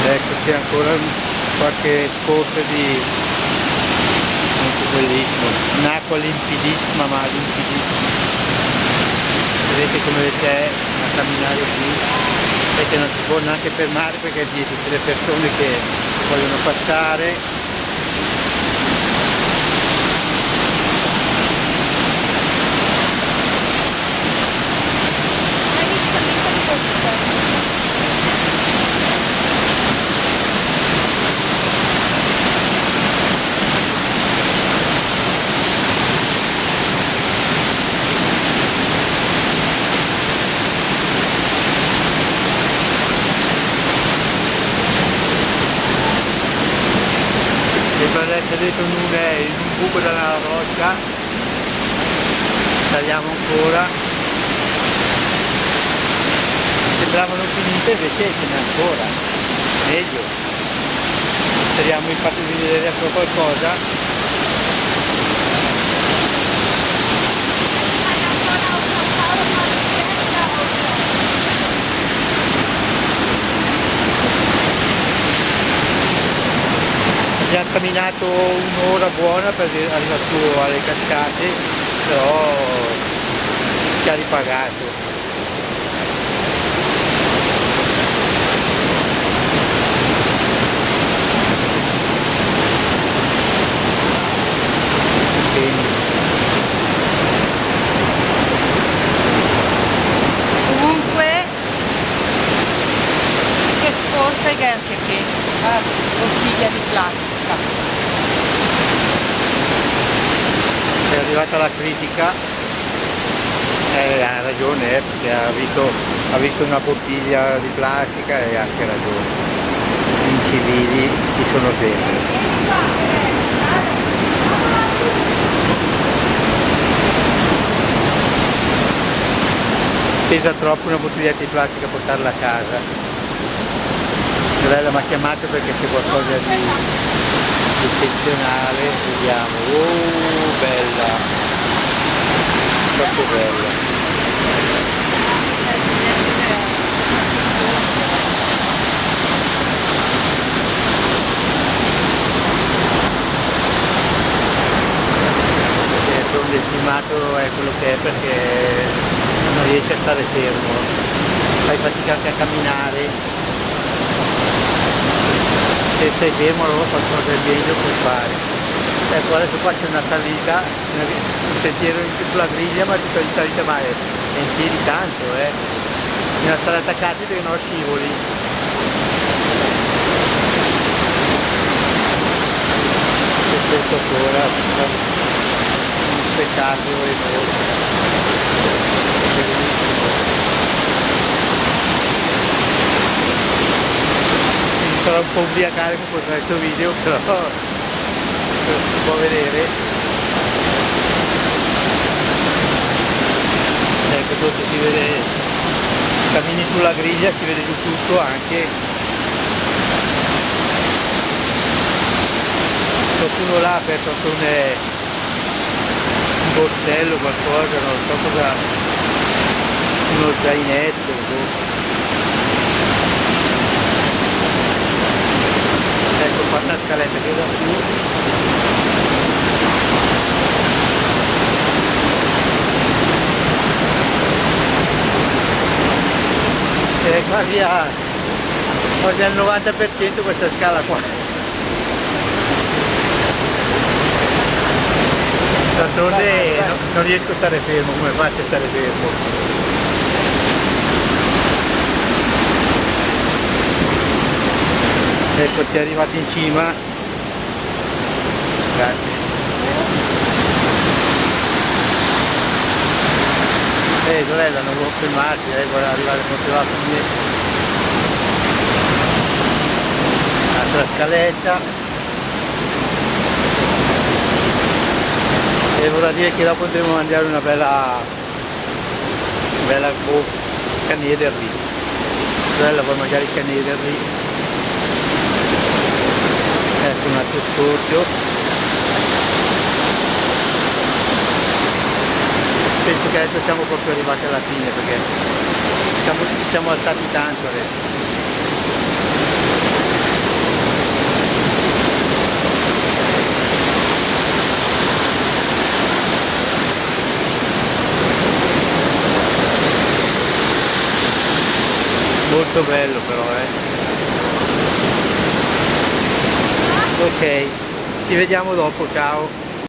Ecco, c'è ancora qualche scorta di molto bellissimo, un'acqua limpidissima, ma limpidissima. Vedete come c'è a camminare qui e che non si può neanche fermare perché ci sono tutte le persone che vogliono passare. Per essere dentro in un buco della roccia, saliamo ancora, sembravano finite invece ce n'è ancora, meglio, speriamo infatti di vedere ancora qualcosa. Abbiamo camminato un'ora buona per arrivare su alle cascate, però ci ha ripagato. Comunque che scorta che anche qui bottiglia di plastica. È arrivata la critica, ha ragione, perché ha visto una bottiglia di plastica e ha anche ragione. Gli incivili ci sono sempre. Pesa troppo una bottiglietta di plastica portarla a casa. Sorella mi ha chiamato perché c'è qualcosa di eccezionale, vediamo. Oh, bella, troppo bella. Il filmato è quello che è perché non riesce a stare fermo, fai fatica anche a camminare. Se stai fermo allora qualcosa di meglio puoi fare. Ecco, adesso qua c'è una salita, un sentiero sulla griglia, ma tutta in salita, ma è in piedi tanto, bisogna stare attaccati perché non scivoli. E questo ancora un spettacolo enorme. Sarà un po' ubriacare con questo video, però si può vedere. Ecco, sotto si vede, cammini sulla griglia, si vede giù tutto anche. Qualcuno là ha aperto anche un borsello, qualcosa, non so cosa, uno zainetto. Ecco qua una scaletta che va su. È quasi al 90% questa scala qua. D'altronde non riesco a stare fermo, come faccio a stare fermo? Eccoci arrivati in cima. Grazie. Sorella, non vuoi fermarti, vuole arrivare proprio alla fine. Altra scaletta. E vorrà dire che dopo potremo mangiare una bella canederli. Sorella vuole mangiare i canederli. Ecco un altro scorcio. Penso che adesso siamo proprio arrivati alla fine perché siamo alzati tanto adesso. molto bello però, Ok, ci vediamo dopo, ciao.